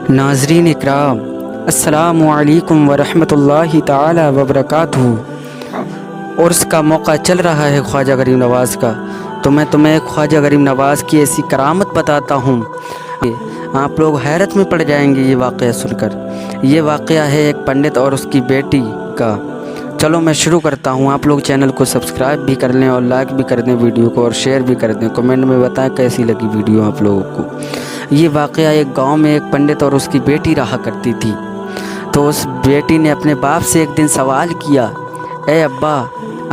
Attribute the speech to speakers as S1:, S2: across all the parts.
S1: नाज़रीन इकराम, अस्सलामु अलैकुम वरहमतुल्लाहि ताला वबरकातुहू। उर्स का मौका चल रहा है ख्वाजा गरीब नवाज़ का, तो मैं तुम्हें ख्वाजा गरीब नवाज़ की ऐसी करामत बताता हूँ, आप लोग हैरत में पड़ जाएंगे ये वाक़या सुनकर। ये वाक़या है एक पंडित और उसकी बेटी का। चलो मैं शुरू करता हूँ। आप लोग चैनल को सब्सक्राइब भी कर लें और लाइक भी कर दें वीडियो को, और शेयर भी कर दें। कमेंट में बताएं कैसी लगी वीडियो आप लोगों को। ये वाक़या एक गांव में एक पंडित और उसकी बेटी रहा करती थी। तो उस बेटी ने अपने बाप से एक दिन सवाल किया, ए अब्बा,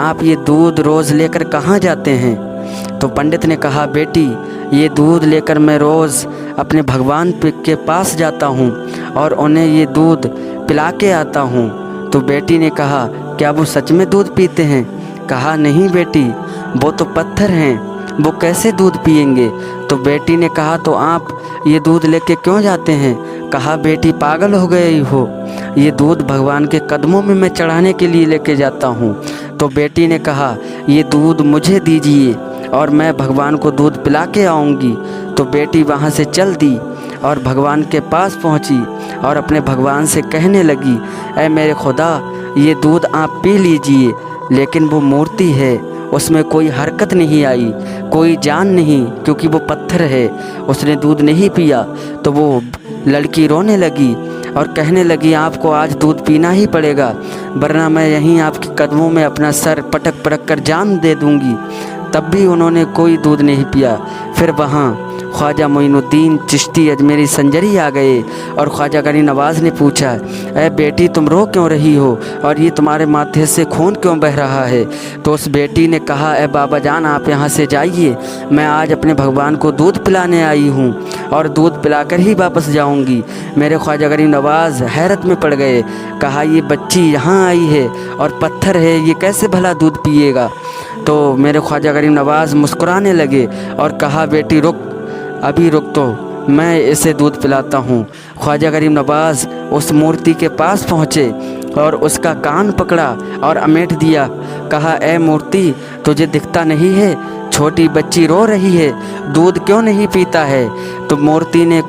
S1: आप ये दूध रोज़ लेकर कहाँ जाते हैं? तो पंडित ने कहा, बेटी, ये दूध लेकर मैं रोज़ अपने भगवान के पास जाता हूँ और उन्हें ये दूध पिला के आता हूँ। तो बेटी ने कहा, क्या वो सच में दूध पीते हैं? कहा, नहीं बेटी, वो तो पत्थर हैं, वो कैसे दूध पिएंगे? तो बेटी ने कहा, तो आप ये दूध लेके क्यों जाते हैं? कहा, बेटी, पागल हो गई हो, ये दूध भगवान के कदमों में मैं चढ़ाने के लिए लेके जाता हूँ। तो बेटी ने कहा, ये दूध मुझे दीजिए और मैं भगवान को दूध पिला के आऊँगी। तो बेटी वहाँ से चल दी और भगवान के पास पहुँची और अपने भगवान से कहने लगी, ऐ मेरे खुदा, ये दूध आप पी लीजिए। लेकिन वो मूर्ति है, उसमें कोई हरकत नहीं आई, कोई जान नहीं, क्योंकि वो पत्थर है। उसने दूध नहीं पिया। तो वो लड़की रोने लगी और कहने लगी, आपको आज दूध पीना ही पड़ेगा, वरना मैं यहीं आपके कदमों में अपना सर पटक पटक कर जान दे दूंगी। तब भी उन्होंने कोई दूध नहीं पिया। फिर वहाँ ख्वाजा मोइनुद्दीन चिश्ती अजमेरी संजरी आ गए और ख्वाजा गरीब नवाज़ ने पूछा, ऐ बेटी, तुम रो क्यों रही हो और ये तुम्हारे माथे से खून क्यों बह रहा है? तो उस बेटी ने कहा, ऐ बाबा जान, आप यहाँ से जाइए, मैं आज अपने भगवान को दूध पिलाने आई हूँ और दूध पिलाकर ही वापस जाऊँगी। मेरे ख्वाजा गरीब नवाज़ हैरत में पड़ गए। कहा, ये बच्ची यहाँ आई है और पत्थर है, ये कैसे भला दूध पिएगा? तो मेरे ख्वाजा गरीब नवाज़ मुस्कुराने लगे और कहा, बेटी रुक, अभी रुक, तो मैं इसे दूध पिलाता हूँ। ख्वाजा गरीब नवाज़ उस मूर्ति के पास पहुँचे और उसका कान पकड़ा और अमेठ दिया। कहा, ए मूर्ति, तुझे दिखता नहीं है छोटी बच्ची रो रही है, दूध क्यों नहीं पीता है? तो मूर्ति ने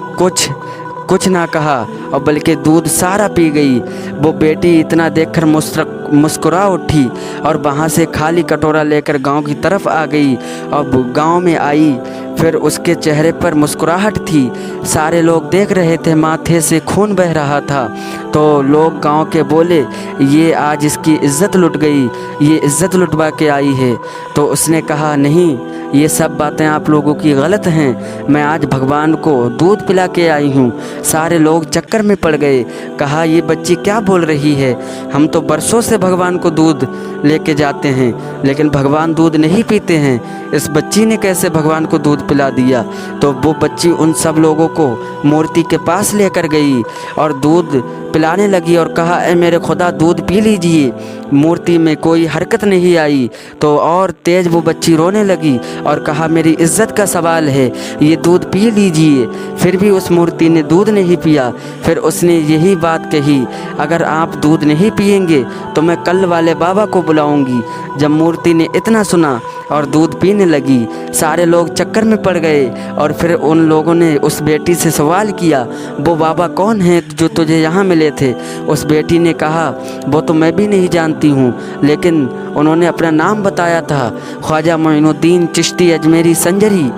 S1: कुछ ना कहा और बल्कि दूध सारा पी गई। वो बेटी इतना देखकर मुस्कुरा उठी और वहाँ से खाली कटोरा लेकर गांव की तरफ आ गई। अब गांव में आई, फिर उसके चेहरे पर मुस्कुराहट थी। सारे लोग देख रहे थे, माथे से खून बह रहा था। तो लोग गांव के बोले, ये आज इसकी इज़्ज़त लुट गई, ये इज़्ज़त लुटवा के आई है। तो उसने कहा, नहीं, ये सब बातें आप लोगों की गलत हैं, मैं आज भगवान को दूध पिला के आई हूँ। सारे लोग चक्कर में पड़ गए। कहा, ये बच्ची क्या बोल रही है? हम तो बरसों से भगवान को दूध लेके जाते हैं, लेकिन भगवान दूध नहीं पीते हैं, इस बच्ची ने कैसे भगवान को दूध पिला दिया? तो वो बच्ची उन सब लोगों को मूर्ति के पास लेकर गई और दूध पिलाने लगी और कहा, ए मेरे खुदा, दूध पी लीजिए। मूर्ति में कोई हरकत नहीं आई। तो और तेज़ वो बच्ची रोने लगी और कहा, मेरी इज़्ज़त का सवाल है, ये दूध पी लीजिए। फिर भी उस मूर्ति ने दूध नहीं पिया। फिर उसने यही बात कही, अगर आप दूध नहीं पिएंगे तो मैं कल वाले बाबा को बुलाऊंगी। जब मूर्ति ने इतना सुना और दूध पीने लगी, सारे लोग चक्कर में पड़ गए। और फिर उन लोगों ने उस बेटी से सवाल किया, वो बाबा कौन है जो तुझे यहाँ मिले थे? उस बेटी ने कहा, वो तो मैं भी नहीं जानती हूँ, लेकिन उन्होंने अपना नाम बताया था, ख्वाजा मोइनुद्दीन चिश्ती अजमेरी संजरी,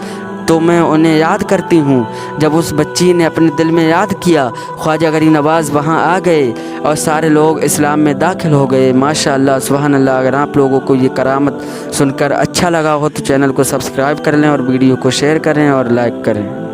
S1: तो मैं उन्हें याद करती हूँ। जब उस बच्ची ने अपने दिल में याद किया, ख्वाजा गरीब नवाज़ वहाँ आ गए और सारे लोग इस्लाम में दाखिल हो गए। माशाअल्लाह, सुभान अल्लाह। अगर आप लोगों को ये करामत सुनकर अच्छा लगा हो तो चैनल को सब्सक्राइब कर लें और वीडियो को शेयर करें और लाइक करें।